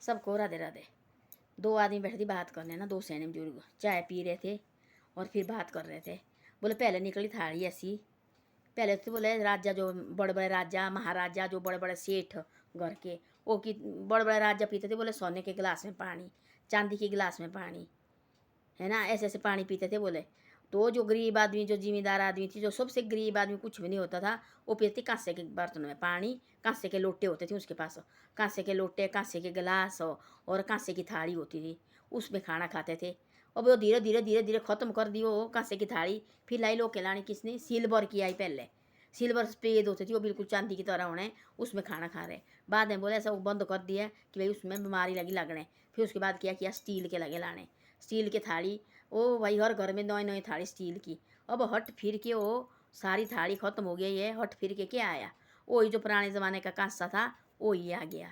सबको राधे राधे। दो आदमी बैठे थे बात करने ना, दो सैने बुजुर्ग चाय पी रहे थे और फिर बात कर रहे थे। बोले पहले निकली थाली ऐसी, पहले तो बोले राजा जो बड़े बड़े राजा महाराजा जो बड़े बड़े सेठ घर के, वो की बड़े बड़े राजा पीते थे बोले सोने के गिलास में पानी, चांदी के गिलास में पानी, है ना, ऐसे ऐसे पानी पीते थे बोले। तो जो गरीब आदमी, जो जिम्मेदार आदमी थी, जो सबसे गरीब आदमी, कुछ भी नहीं होता था, वो पीते कांसे के बर्तन में पानी, कांसे के लोटे होते थे उसके पास, कांसे के लोटे, कांसे के गिलास और कांसे की थाली होती थी, उसमें खाना खाते थे। अब वो धीरे धीरे धीरे धीरे ख़त्म कर दी वो कांसे की थाली। फिर लाई लो के लानी किसने, सिल्वर की आई पहले, सिल्वर सफेद होती थी वो बिल्कुल चांदी की तरह होने, उसमें खाना खा रहे। बाद में बोले ऐसा वो बंद कर दिया कि भाई उसमें बीमारी लगी लगने। फिर उसके बाद क्या किया, स्टील के लगे लाने, स्टील के थाली। ओ भाई हर घर में नई नई थाली स्टील की। अब हट फिर के वो सारी थाली ख़त्म हो गई है, हट फिर के क्या आया, वही जो पुराने ज़माने का कांसा था वही आ गया,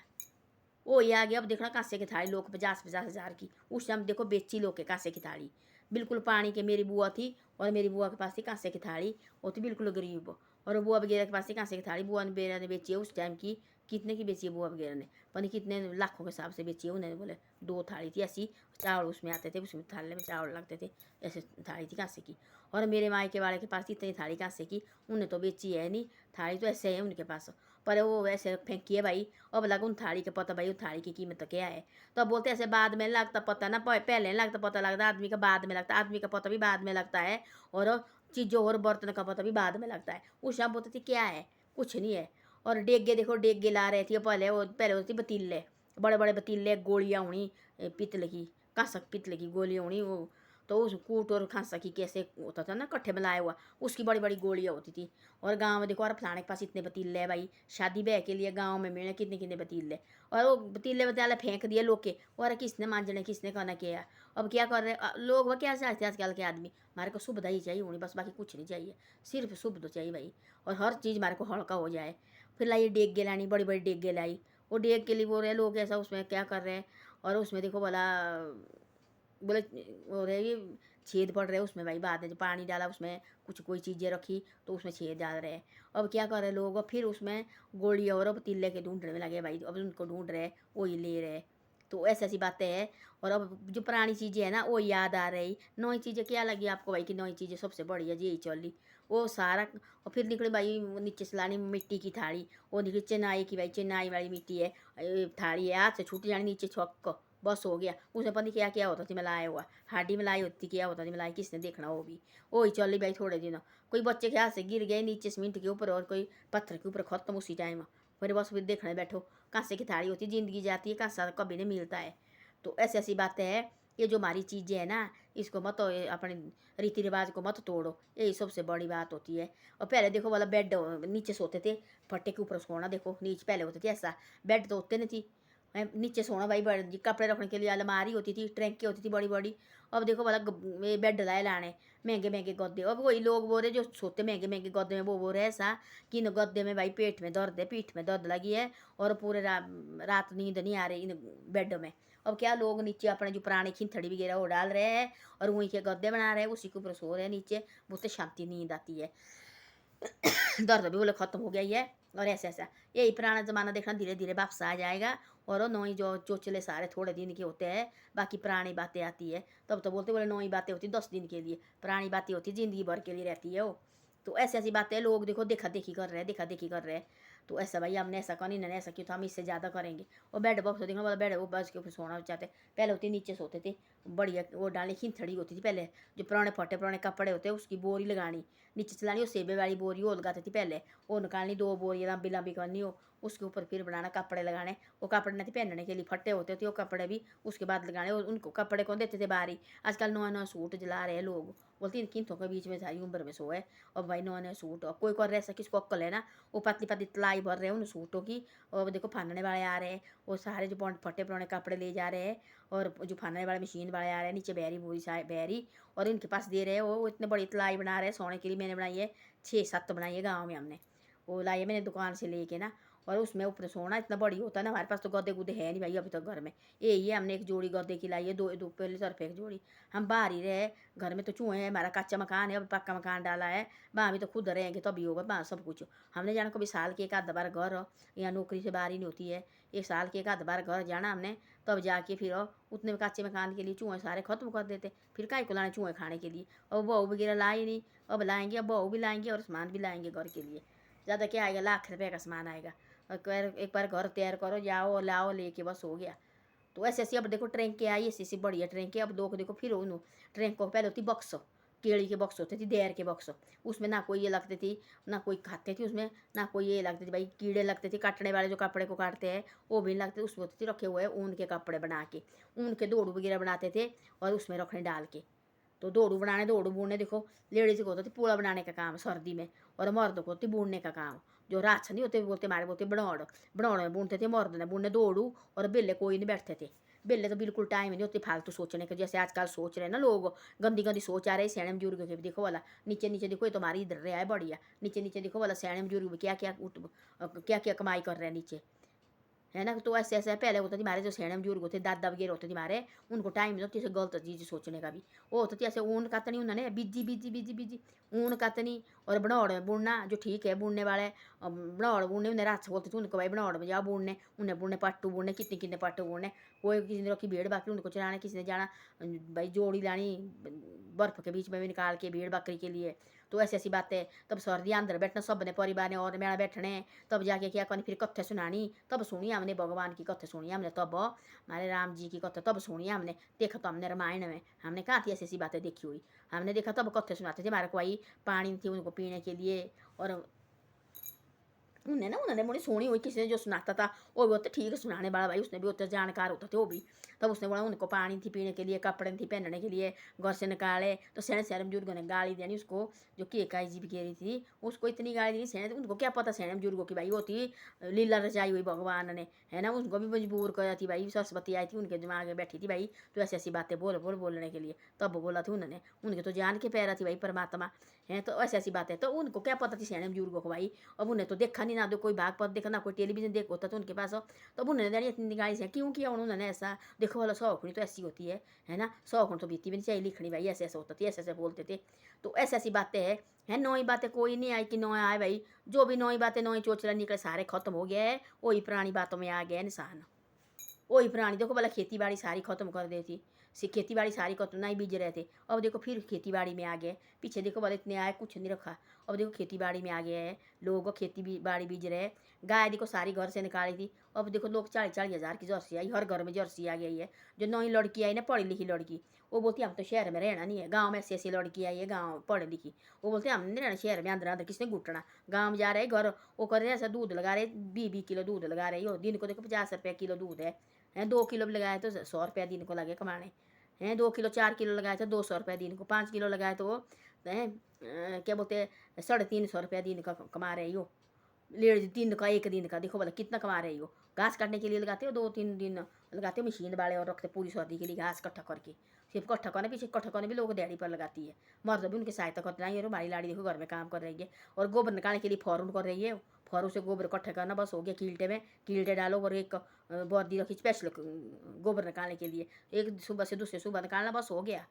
वही आ गया। अब देखना कांसे की थाली लोग 50-50 हज़ार की, उस टाइम देखो बेची लोग के कांसे की थाली, बिल्कुल पानी के। मेरी बुआ थी और मेरी बुआ के पास थी कांसे की थाली, वो थी बिल्कुल गरीब। और बुआ वगैरह के पास थी कांसे की थाली, बुआ ने बेरा ने बेची है उस टाइम की। कितने की बेची है बुआ वगैरह ने, पता नहीं कितने लाखों के हिसाब से बेची है उन्होंने। बोले दो थाली थी ऐसी, चावल उसमें आते थे, उसमें थाली में चावल लगते थे, ऐसे थाली थी कांसे की। और मेरे मायके वाले के पास इतनी थाली कांसे की, उन्हें तो बेची है नहीं थाली, तो ऐसे है उनके पास, पर वो वैसे फेंकी है भाई। अब लगा उन थाली के पता भाई उन थाली की कीमत क्या है। तो अब बोलते ऐसे बाद में लगता पता ना, पहले नहीं लगता पता, लगता आदमी का बाद में लगता, आदमी का पता भी बाद में लगता है, और चीज़ों और बर्तन का पता भी बाद में लगता है। उस शाम बोलते थे क्या है, कुछ नहीं है। और डेगे देखो, डेगे ला रहे थे पहले, वो पहले होती पतीले, बड़े बड़े पतीले, गोलियाँ होनी पितल की, कांसक पितल की गोली होनी वो। तो उस कूट और खांसा की कैसे होता था ना कट्ठे में लाया हुआ, उसकी बड़ी बड़ी गोलियाँ होती थी। और गांव में देखो और फलाने के पास इतने पतीले है भाई, शादी ब्याह के लिए गांव में मिले कितने कितने पतीले। और वो पतीले वतीले फेंक दिए लोग के, और किसने मांजने किसने कहना किया। अब क्या कर रहे लोग, वह क्या चाहते हैं आजकल के आदमी, हमारे को सुविधा ही चाहिए होनी बस, बाकी कुछ नहीं चाहिए, सिर्फ सुविधा चाहिए भाई। और हर चीज़ हमारे को हल्का हो जाए। फिर लाई डेगे लानी, बड़ी बड़ी डेगे लाई, वो डेग के लिए बोल रहे लोग ऐसा उसमें क्या कर रहे हैं। और उसमें देखो भला बोले हो रहे ये छेद पड़ रहे उसमें भाई, बाद में जो पानी डाला उसमें कुछ कोई चीज़ें रखी तो उसमें छेद डाल रहे हैं। अब क्या कर रहे लोग, अब फिर उसमें गोली और अब तिल्ले के ढूंढने में लगे भाई, अब उनको ढूंढ रहे वही ले रहे। तो ऐसी ऐसी बातें हैं। और अब जो पुरानी चीज़ें हैं ना वो याद आ रही, नई चीज़ें क्या लगी आपको भाई कि नई चीज़ें सबसे बढ़िया यही चल रही वो सारा। और फिर निकली भाई नीचे से लानी मिट्टी की थाली, वो निकली चेन्नई की भाई, चेन्नई वाली मिट्टी है, थाली है, हाथ से छूट जानी नीचे छक, बस हो गया। उसमें पता नहीं क्या क्या होता थी मिलाया हुआ, हाडी मिलाई होती क्या होता थी मिलाई, किसने देखना वो भी। वो ही चल रही भाई थोड़े दिन, कोई बच्चे के हाथ से गिर गए नीचे सीमेंट के ऊपर और कोई पत्थर के ऊपर, खत्म उसी टाइम। फिर बस फिर देखने बैठो, कांसे की थाली होती, ज़िंदगी जाती है, कांसा कभी नहीं मिलता है। तो ऐसी ऐसी बातें हैं। ये जो हमारी चीज़ें हैं ना, इसको मत अपने रीति रिवाज को मत तोड़ो, यही सबसे बड़ी बात होती है। और पहले देखो वाला बेड नीचे सोते थे, फट्टे के ऊपर सोना, देखो नीचे पहले होते थे ऐसा, बेड तो होते नहीं थी, नीचे सोना भाई, बड़ी कपड़े रखने के लिए अलमारी होती थी, ट्रैंकी होती थी बड़ी बड़ी। अब देखो वाला बेड लाए लाने महंगे महंगे गद्दे। अब वही लोग बोल रहे जो सोते महंगे महंगे गद्दे में, वो बोल रहे ऐसा कि इन गद्दे में भाई पेट में दर्द है, पीठ में दर्द लगी है, और पूरे रात नींद नहीं आ रही इन बेड में। अब क्या लोग नीचे अपने जो पुराने खिंथड़ी वगैरह वो डाल रहे हैं और वहीं के गद्दे बना रहे हैं, उसी के ऊपर सो रहे हैं नीचे, मुझसे शांति नींद आती है। दर्द भी बोले ख़त्म हो गया ही है। और ऐसा ऐसा यही पुराना ज़माना देखना धीरे धीरे वापस आ जाएगा। और वो नई जो चोचले सारे थोड़े दिन के होते हैं, बाकी पुरानी बातें आती है। तब तो बोलते बोले नई बातें होती 10 दिन के लिए, पुरानी बातें होती ज़िंदगी भर के लिए रहती है वो। तो ऐसी ऐसी बातें लोग देखो देखा देखी कर रहे हैं, देखा देखी कर रहे हैं। तो ऐसा भाई हमने ऐसा कहा, इन्होंने ऐसा क्यों, तो हम इससे ज़्यादा करेंगे। और बेड बॉक्स देखना वाला बेड वो बस के ऊपर सोना चाहते, पहले होती नीचे सोते थे, बढ़िया वो डाली खिंथड़ी होती थी पहले, जो पुराने फटे पुराने कपड़े होते हैं उसकी बोरी लगानी, नीचे चलानी, वो सेबे वाली बोरी वो लगाते थी पहले, वो निकालनी, 2 बोरी लंबी लंबी करनी हो, उसके ऊपर फिर बनाना कपड़े लगाने। वो कपड़े नहीं थे पहनने के लिए, फट्टे होते थे वो कपड़े भी, उसके बाद लगाने। और उनको कपड़े कौन देते थे बारी, आजकल नए नए सूट जला रहे हैं लोग, बोलती इन किंतों के बीच में सारी उम्र में सोए। और भाई नए नए सूट, और कोई कर रहे ऐसा किसको अक्ल है ना, वो पतली पतली तलाई भर रहे हैं उन सूटों की। और देखो फानने वाले आ रहे हैं, वो सारे जो फटे पुराने कपड़े ले जा रहे हैं, और जो फानने वाले मशीन वाले आ रहे हैं, नीचे बैरी बोरी बैरी, और इनके पास दे रहे हैं। वो इतने बड़ी तलाई बना रहे हैं सोने के लिए। मैंने बनाई है 6-7 बनाई है गाँव में हमने, वो लाई है मैंने दुकान से लेके ना। और उसमें ऊपर सोना इतना बड़ी होता है ना, हमारे पास तो गद्दे गुद्दे है नहीं भाई अभी तक घर में। यही है हमने एक जोड़ी गद्दे की लाई है, दो दो पहले तरफ एक जोड़ी। हम बाहर ही रहे, घर में तो चूहे हैं, हमारा कच्चा मकान है, अब पक्का मकान डाला है, वहाँ भी तो खुद रहेंगे तभी होगा वहाँ सब कुछ। हमने जाना कभी साल के एक आध बार घर, यहाँ नौकरी से बाहर ही नहीं होती है, एक साल के एक आध बार घर जाना हमने, तब जाके फिर उतने में कच्चे मकान के लिए चूहे सारे खत्म कर देते, फिर काय को लाने चूहे खाने के लिए। अब बहू वगैरह लाए नहीं, अब लाएंगे, अब बहू भी लाएंगे और सामान भी लाएंगे घर के लिए। ज़्यादा क्या आएगा, लाख रुपये का सामान आएगा। और एक बार घर तैयार करो, जाओ लाओ लेके, बस हो गया। तो ऐसे ऐसी अब देखो ट्रेन के आई, ऐसी ऐसी बढ़िया ट्रेन के। अब लोग देखो फिर उन ट्रेन को पहले होती बक्स, केड़ी के बक्स होते थे, देर के बक्स, उसमें ना कोई ये लगती थी, ना कोई खाते थे उसमें, ना कोई ये लगती थी भाई कीड़े लगते थे, काटने वाले जो कपड़े को काटते हैं वो भी नहीं लगते। उसमें होते थे रखे हुए ऊन के कपड़े बना के, ऊन के दौड़ू वगैरह बनाते थे और उसमें रखने डाल के। तो दौड़ू बनाने, दौड़ू बुनने, देखो लेडीज को होता थी पूड़ा बनाने का काम सर्दी में, और मर्द को होती बुनने का काम। जो राछ नहीं होते बोलते, हमारे बोलते बनौड़, बनौड़ में बुनते थे मर्द ने, बुनने दौड़ू और बेले कोई नहीं बैठते थे। बेले तो बिल्कुल टाइम नहीं होती फालतू सोचने के, जैसे आजकल सोच रहे हैं ना लोग, गंदी गंदी सोच आ रही सैने बुजुर्ग के भी। देखो वाला नीचे नीचे देखो, ये तुम्हारी इधर रहा है बढ़िया, नीचे नीचे देखो वाला सैने बुजुर्ग क्या क्या क्या क्या कमाई कर रहे हैं नीचे, है ना। तो ऐसे ऐसे पहले होता थी हमारे जो सैने बुजुर्ग होते, दादा वगैरह होते थे हमारे, उनको टाइम नहीं होती गलत चीज़ सोचने का भी। वो होती थी ऐसे ऊन कतनी, उन्होंने बिजी बिजी बिजी बिजी ऊन कतनी और बनौड़ में बुनना, जो ठीक है बुनने वाले बनौड़ बुनने, उन्हें रात बोलते थे उनको भाई बनौड़ में जाओ बुनने, उन्हें बुनने पट्टू बुनने, कितने कितने पट्टू बुनने। कोई किसी ने रखी भेड़ बकरी उनको चलाने, किसी ने जाना भाई जोड़ी लानी बर्फ़ के बीच में भी निकाल के भेड़ बकरी के लिए। तो ऐसी ऐसी बातें। तब सर्दी अंदर बैठना सब ने परिवार ने और मेरा बैठने, तब जाके क्या करनी फिर कथे सुनानी। तब सुनी हमने भगवान की कथे सुनी हमने, तब हमारे राम जी की कथे तब सुनी हमने। देखा तो हमने रामायण में, हमने कहाँ थी ऐसी ऐसी बातें देखी हुई, हमने देखा तब कथे सुनाते थे। हमारे को आई पानी थी उनको पीने के लिए, और उन्होंने मुझे सुनी हुई, किसी ने जो सुनाता था वो भी होता ठीक सुनाने वाला भाई, उसने भी होता जानकार होता थे वो भी। तब उसने बोला उनको पानी थी पीने के लिए, कपड़े थी पहनने के लिए, घर से निकाले। तो सैन सैन बुजुर्गों ने गाली देनी उसको, जो केकाई जी भी कह रही थी उसको इतनी गाली दी सैन, उनको क्या पता सैन बुजुर्गों की भाई वो थी लीला रचाई हुई भगवान ने, है ना। उनको भी मजबूर कर थी भाई, सरस्वती आई थी उनके दिमाग में बैठी थी भाई, तो ऐसी ऐसी बातें बोलने के लिए तब बोला था उन्होंने। उनके तो जान के पैरा थी भाई परमात्मा, है। तो ऐसी ऐसी बातें तो उनको क्या पता थी सैन बुजुर्गों को भाई। अब उन्हें तो देखा नहीं, ना तो कोई भाग पत देखा, ना कोई टेलीविजन देख होता तो उनके पास हो। तब उन्होंने जानी इतनी गाली से क्यों किया उन्होंने ऐसा। देखो वाला सौखनी तो ऐसी होती है ना। सौखन तो बीती भी नहीं चाहिए लिखनी भाई, ऐसे ऐसे होता थी, ऐसे ऐसे बोलते थे। तो ऐसी ऐसी बातें है नई बातें कोई नहीं आई कि नया आए भाई। जो भी नई बातें नई चोचला निकले सारे खत्म हो गया है, वही पुरानी बातों में आ गया इंसान। वही पुरानी देखो भला खेती बाड़ी सारी खत्म कर देती, खेती बाड़ी सारी खत्म नहीं बीज रहे थे, अब देखो फिर खेती बाड़ी में आ गए। पीछे देखो भले इतने आए कुछ नहीं रखा, अब देखो खेती बाड़ी में आ गए हैं लोग, खेती बाड़ी बीज रहे हैं। गाय देखो सारी घर से निकाली थी, अब देखो लोग 40-40 हज़ार की जर्सी आई, हर घर में जर्सी आ गई है। जो नई लड़की आई ना पढ़ी लिखी लड़की, वो बोलती हम तो शहर में रहना नहीं है, गाँव में ऐसी ऐसी लड़की आई है गाँव पढ़ी लिखी, वो बोलते हम नहीं रहना शहर में, अंदर अंदर किसने घुटना। गाँव में जा रहे घर, वो कर रहे ऐसा दूध लगा रहे 20-20 किलो दूध लगा रही हो, दिन को देखो 50 रुपये किलो दूध है 2 किलो भी लगाए तो 100 रुपया दिन को लगे कमाने हैं। 2 किलो 4 किलो लगाए तो 200 रुपया दिन को, 5 किलो लगाए तो वो हैं क्या बोलते हैं 350 रुपया दिन का कमा रही हो। लेडीज दिन का एक दिन का देखो भला कितना कमा रही हो। घास काटने के लिए लगाते हो 2-3 दिन लगाते हो मशीन वाले, और रखते पूरी सर्दी के लिए घास इकट्ठा करके। सिर्फ इकट्ठा करने पीछे इकट्ठा करने भी लोग दिहाड़ी पर लगाती है, मर्द भी उनकी सहायता करते नहीं। और हमारी लाड़ी देखो घर में काम कर रही है, और गोबर निकालने के लिए फॉर्म कर रही है। फॉर्म से गोबर इकट्ठा करना बस हो गया, कील्टे में कील्टे डालो और एक बर्दी रखी स्पेशल गोबर निकालने के लिए, एक सुबह से दूसरे सुबह निकालना बस हो गया।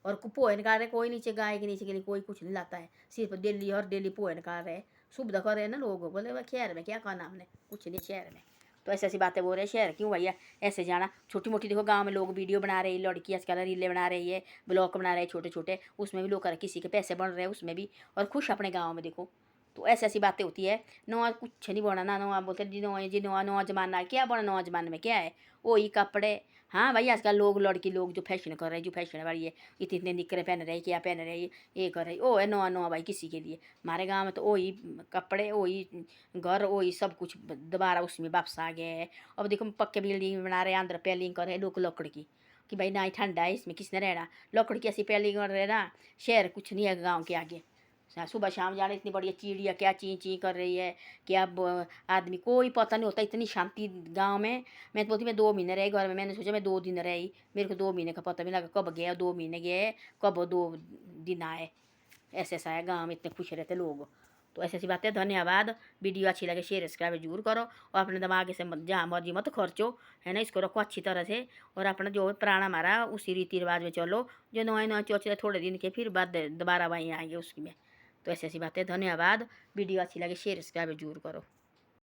और पोहे निकाल रहे कोई नीचे गाय के नीचे के लिए कोई कुछ नहीं लाता है, सिर्फ डेली और डेली पोहे निकाल रहे हैं। सुविधा कर रहे हैं ना लोग, बोले भाई शहर में क्या करना हमने, कुछ नहीं शहर में। तो ऐसी ऐसी बातें बोल रहे हैं शहर क्यों भैया ऐसे जाना। छोटी मोटी देखो गांव में लोग वीडियो बना रहे हैं, लड़की आजकल रीलें बना रही है, ब्लॉग बना रहे हैं छोटे छोटे, उसमें भी लोग कर किसी के पैसे बन रहे हैं उसमें भी, और खुश अपने गाँव में देखो। तो ऐसी ऐसी बातें होती है। नवा कुछ नहीं बनाना, नवा बोलते जी नवा जमाना है, क्या बना नवा जमाने में क्या है, वही कपड़े। हाँ भाई आजकल लोग लड़की लोग जो फैशन कर रहे हैं, जो फैशन वाली है, इतने इतने निकरे पहन रहे, क्या पहन रहे, ये कर रही, ओ है नवा नवा भाई किसी के लिए। हमारे गांव में तो वही कपड़े वही घर वही सब कुछ दोबारा उसमें वापस आ गए हैं। अब देखो पक्के बिल्डिंग बना रहे हैं, अंदर पेलिंग कर रहे हैं लोग लकड़ी की, कि भाई ना ठंडा है इसमें किसने रहना, लकड़ी की ऐसी पेलिंग कर रहे ना। शहर कुछ नहीं है गाँव के आगे, सुबह शाम जाने इतनी बढ़िया चिड़िया क्या ची ची कर रही है, क्या आदमी कोई पता नहीं होता, इतनी शांति गांव में। मैं तो बोलती मैं 2 महीने रही घर में, मैंने सोचा मैं 2 दिन रही, मेरे को 2 महीने का पता नहीं लगा कब गया, 2 महीने गए कब 2 दिन आए। ऐसे ऐसा है गाँव में, इतने खुश रहते लोग। तो ऐसी ऐसी बातें। धन्यवाद। वीडियो अच्छी लगे शेयर सब्सक्राइब जरूर करो, और अपने दिमाग से जहाँ मर्जी मत खर्चो, है ना। इसको रखो अच्छी तरह से, और अपना जो पुराना हमारा उसी रीति रिवाज में चलो। जो नए नए चौचले थोड़े दिन के फिर बाद दोबारा वहीं आएंगे उसमें। तो ऐसी ऐसी बातें। धन्यवाद। वीडियो अच्छी लगे शेयर सब्सक्राइब जरूर करो।